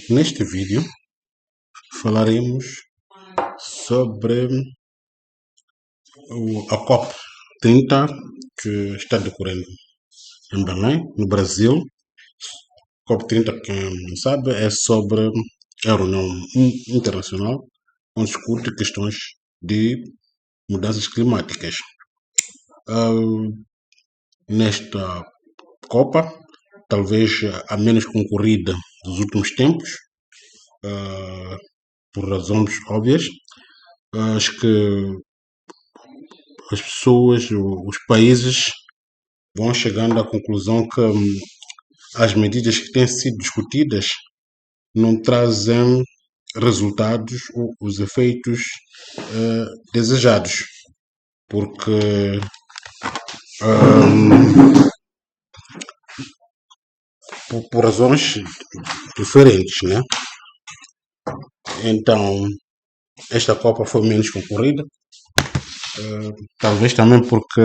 Neste vídeo falaremos sobre a COP30 que está decorrendo em Belém, no Brasil. COP30, quem não sabe, é sobre a reunião internacional onde discute questões de mudanças climáticas. Nesta Copa, talvez a menos concorrida dos últimos tempos, por razões óbvias, acho que as pessoas, os países vão chegando à conclusão que as medidas que têm sido discutidas não trazem resultados ou os efeitos desejados, porque por razões diferentes, né? Então, esta Copa foi menos concorrida, talvez também porque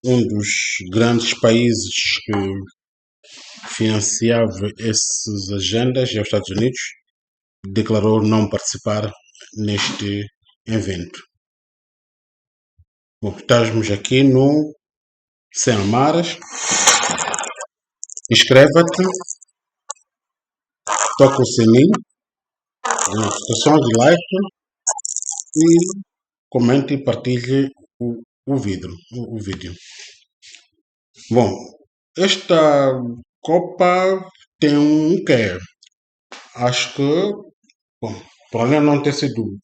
um dos grandes países que financiava essas agendas, é os Estados Unidos, declarou não participar neste evento. Bom, estamos aqui no Sem Amaras. Inscreva-te, toca o sininho, notificação de like e comente e partilhe o vídeo. Bom, esta Copa tem um quê? Acho que, bom, por além de não ter sido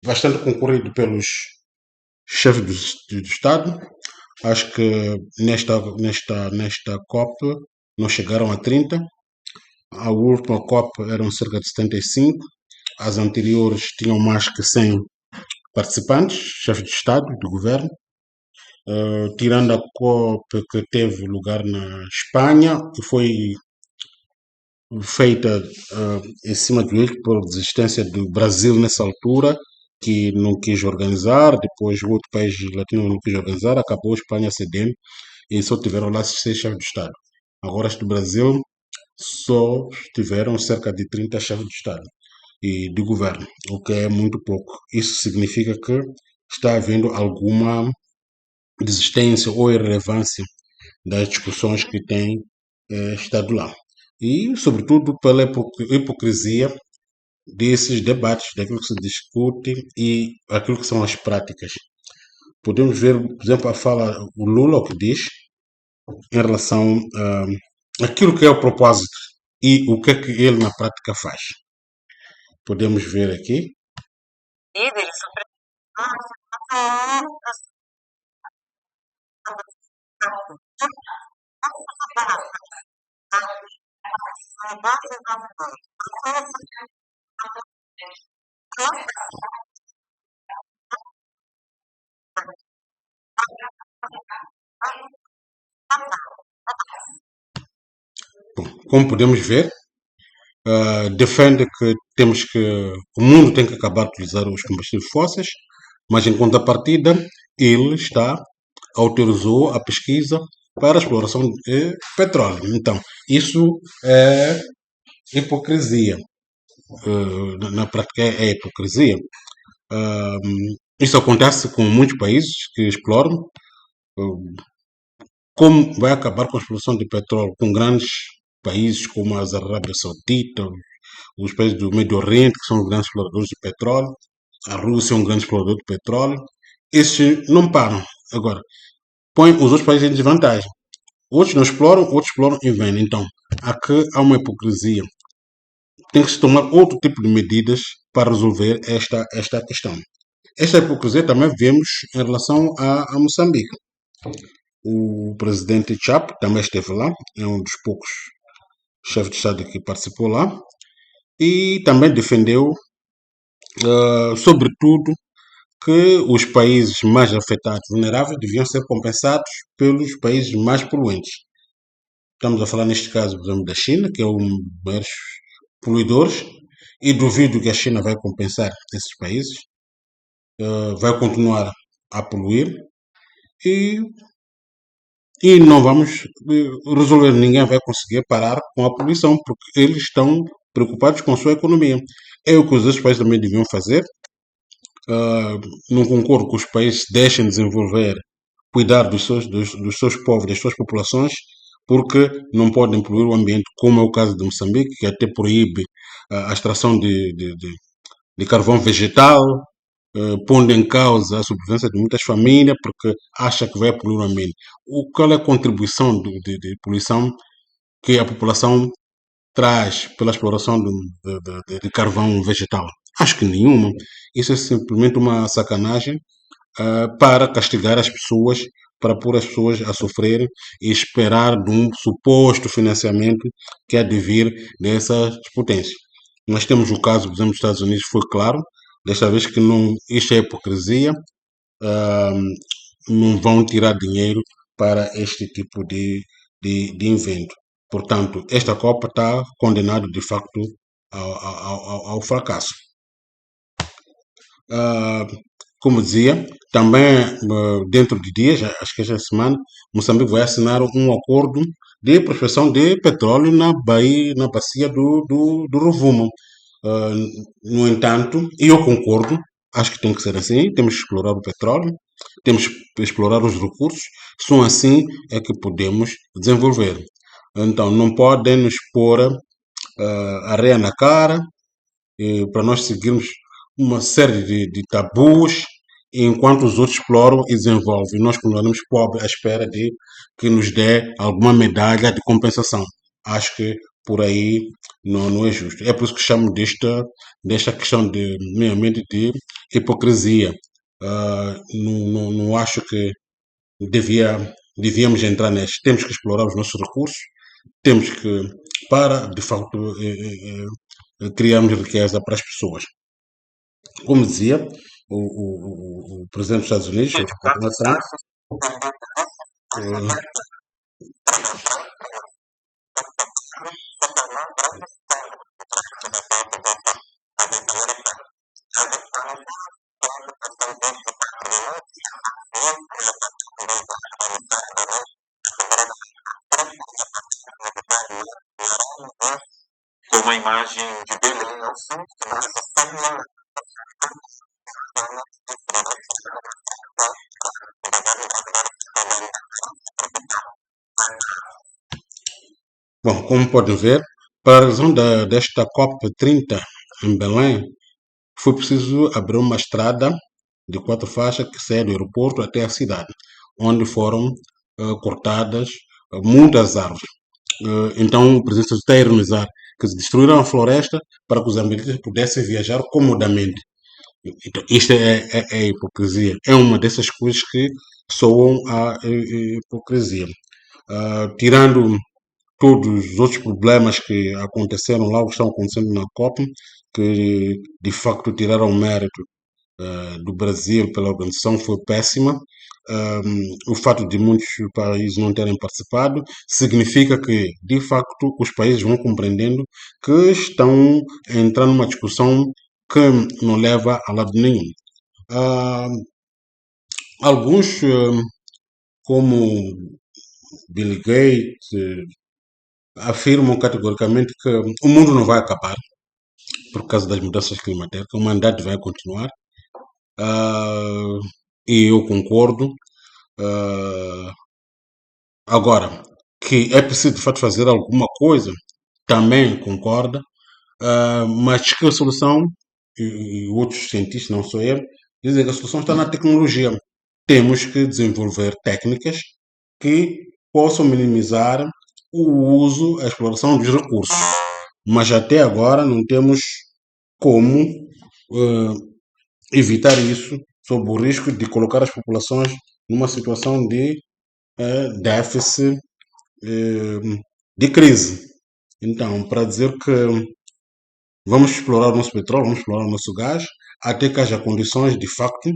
bastante concorrido pelos chefes do Estado, acho que nesta COP não chegaram a 30. A última COP eram cerca de 75. As anteriores tinham mais que 100 participantes, chefes de Estado, de governo. Tirando a COP que teve lugar na Espanha, que foi feita em cima do eixo por desistência do Brasil nessa altura, que não quis organizar, depois o outro país latino não quis organizar, acabou a Espanha cedendo e só tiveram lá 6 chefes de Estado. Agora este do Brasil só tiveram cerca de 30 chefes de Estado e de governo, o que é muito pouco. Isso significa que está havendo alguma desistência ou irrelevância das discussões que têm estado lá. E, sobretudo, pela hipocrisia desses debates, daquilo que se discute e aquilo que são as práticas. Podemos ver, por exemplo, a fala do Lula, o que diz em relação àquilo que é o propósito e o que é que ele na prática faz. Podemos ver aqui. Bom, como podemos ver, defende que o mundo tem que acabar de utilizar os combustíveis fósseis, mas em contrapartida ele autorizou a pesquisa para a exploração de petróleo. Então, isso é hipocrisia. Na prática é hipocrisia. Isso acontece com muitos países que exploram. Como vai acabar com a exploração de petróleo com grandes países como a Arábia Saudita, os países do Médio Oriente, que são os grandes exploradores de petróleo, a Rússia é um grande explorador de petróleo, esses não param. Agora, põe os outros países em desvantagem. Outros não exploram, outros exploram e vendem. Então, aqui há uma hipocrisia. Tem que se tomar outro tipo de medidas para resolver esta questão. Esta hipocrisia também vemos em relação a Moçambique. O presidente Chapo também esteve lá, é um dos poucos chefes de Estado que participou lá, e também defendeu, sobretudo, que os países mais afetados, vulneráveis, deviam ser compensados pelos países mais poluentes. Estamos a falar, neste caso, por exemplo, da China, que é um dos maiores poluidores, e duvido que a China vai compensar esses países. Vai continuar a poluir e E não vamos resolver, ninguém vai conseguir parar com a poluição, porque eles estão preocupados com a sua economia. É o que os outros países também deviam fazer. Uh, não concordo que os países deixem de desenvolver, cuidar dos seus povos, das suas populações, porque não podem poluir o ambiente, como é o caso de Moçambique, que até proíbe a extração de carvão vegetal, pondo em causa a sobrevivência de muitas famílias, porque acha que vai poluir o ambiente. Qual é a contribuição de poluição que a população traz pela exploração de carvão vegetal? Acho que nenhuma. Isso é simplesmente uma sacanagem para castigar as pessoas, para pôr as pessoas a sofrerem e esperar de um suposto financiamento que há de vir dessas potências. Nós temos o caso, por exemplo, dos Estados Unidos, foi claro, desta vez que não, isto é hipocrisia, ah, não vão tirar dinheiro para este tipo de invento. Portanto, esta Copa está condenada de facto ao fracasso. Ah, como dizia, também dentro de dias, acho que esta semana, Moçambique vai assinar um acordo de prospecção de petróleo na bacia do Rovuma. Ah, no entanto, e eu concordo, acho que tem que ser assim, temos que explorar o petróleo, temos que explorar os recursos, só assim é que podemos desenvolver. Então, não podem nos pôr areia na cara, para nós seguirmos uma série de tabus, enquanto os outros exploram e desenvolvem. Nós continuamos pobres à espera de que nos dê alguma medalha de compensação. Acho que por aí não é justo. É por isso que chamo desta questão de meio ambiente de hipocrisia. Não acho que devíamos entrar neste. Temos que explorar os nossos recursos, temos que, para de facto criarmos riqueza para as pessoas. Como dizia o presidente dos Estados Unidos, o Donald Trump, eh, com uma imagem de Belém ao fundo. bom, como podem ver, para a realização desta COP30 em Belém, foi preciso abrir uma estrada de 4 faixas que sai do aeroporto até a cidade, onde foram cortadas muitas árvores. Então, o presidente está a ironizar que se destruíram a floresta para que os ambientes pudessem viajar comodamente. Então, isto é hipocrisia. É uma dessas coisas que soam a hipocrisia. Tirando todos os outros problemas que aconteceram lá, ou que estão acontecendo na COP, que de facto tiraram o mérito do Brasil pela organização, foi péssima. O fato de muitos países não terem participado significa que, de facto, os países vão compreendendo que estão a entrar numa discussão que não leva a lado nenhum. Ah, alguns, como Bill Gates, afirmam categoricamente que o mundo não vai acabar por causa das mudanças climáticas, a humanidade vai continuar. Ah, e eu concordo. Ah, agora, que é preciso de fato fazer alguma coisa, também concorda. Mas que a solução, e outros cientistas, não sou eu, dizem que a solução está na tecnologia. Temos que desenvolver técnicas que possam minimizar o uso, a exploração dos recursos. Mas até agora não temos como evitar isso, sob o risco de colocar as populações numa situação de déficit, de crise. Então, para dizer que vamos explorar o nosso petróleo, vamos explorar o nosso gás, até que haja condições de facto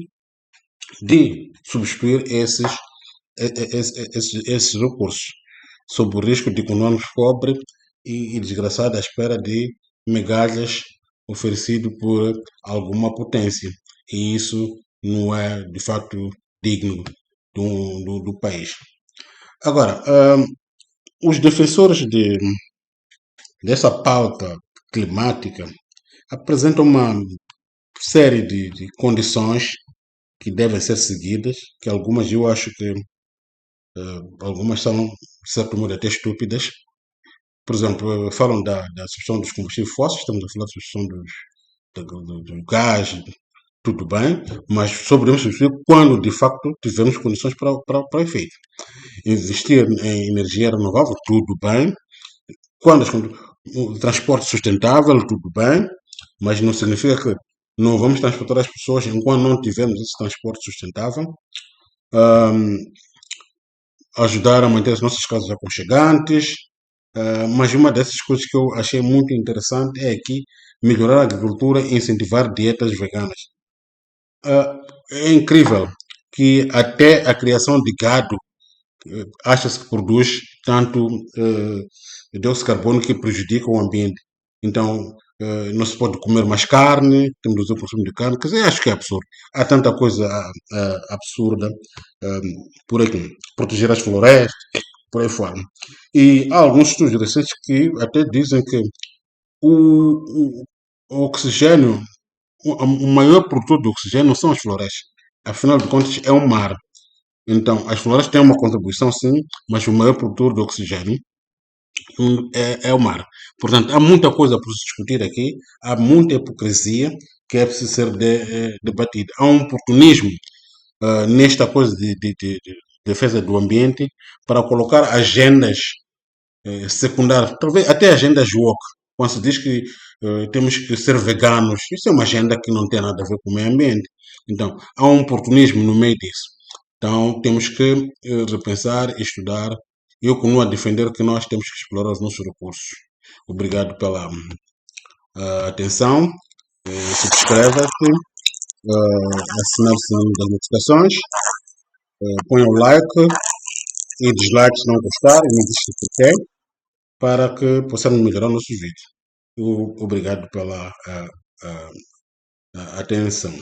de substituir esses recursos, sob o risco de continuarmos pobres e desgraçados à espera de migalhas oferecido por alguma potência. E isso não é de facto digno do país. Agora, os defensores dessa pauta climática apresentam uma série de condições que devem ser seguidas, que algumas eu acho que algumas são, de certo modo, até estúpidas. Por exemplo, falam da substituição dos combustíveis fósseis, estamos a falar da substituição do gás, tudo bem, mas só podemos substituir quando, de facto, tivermos condições para o efeito. Investir em energia renovável, tudo bem. Quando o transporte sustentável, tudo bem, mas não significa que não vamos transportar as pessoas enquanto não tivermos esse transporte sustentável. Ahm, Ajudar a manter as nossas casas aconchegantes. Mas uma dessas coisas que eu achei muito interessante é aqui melhorar a agricultura e incentivar dietas veganas. É incrível que até a criação de gado acha-se que produz tanto dióxido de carbono que prejudica o ambiente. Então, não se pode comer mais carne, temos de reduzir o consumo de carne, quer dizer, acho que é absurdo. Há tanta coisa absurda por aqui. Proteger as florestas, por aí fora. E há alguns estudos recentes que até dizem que o oxigênio, o maior produtor de oxigênio não são as florestas. Afinal de contas, é o mar. Então, as florestas têm uma contribuição, sim, mas o maior produtor de oxigênio é o mar. Portanto, há muita coisa por se discutir aqui, há muita hipocrisia que é preciso ser debatida. Há um oportunismo nesta coisa de defesa do ambiente para colocar agendas secundárias, talvez até agendas woke, quando se diz que temos que ser veganos. Isso é uma agenda que não tem nada a ver com o meio ambiente. Então, há um oportunismo no meio disso. Então, temos que repensar, estudar. Eu continuo a defender que nós temos que explorar os nossos recursos. Obrigado pela atenção. Subscreva-se, assine o sininho das notificações, ponha o like e dislike se não gostar, e me diz porquê, para que possamos melhorar nossos vídeos. Obrigado pela atenção.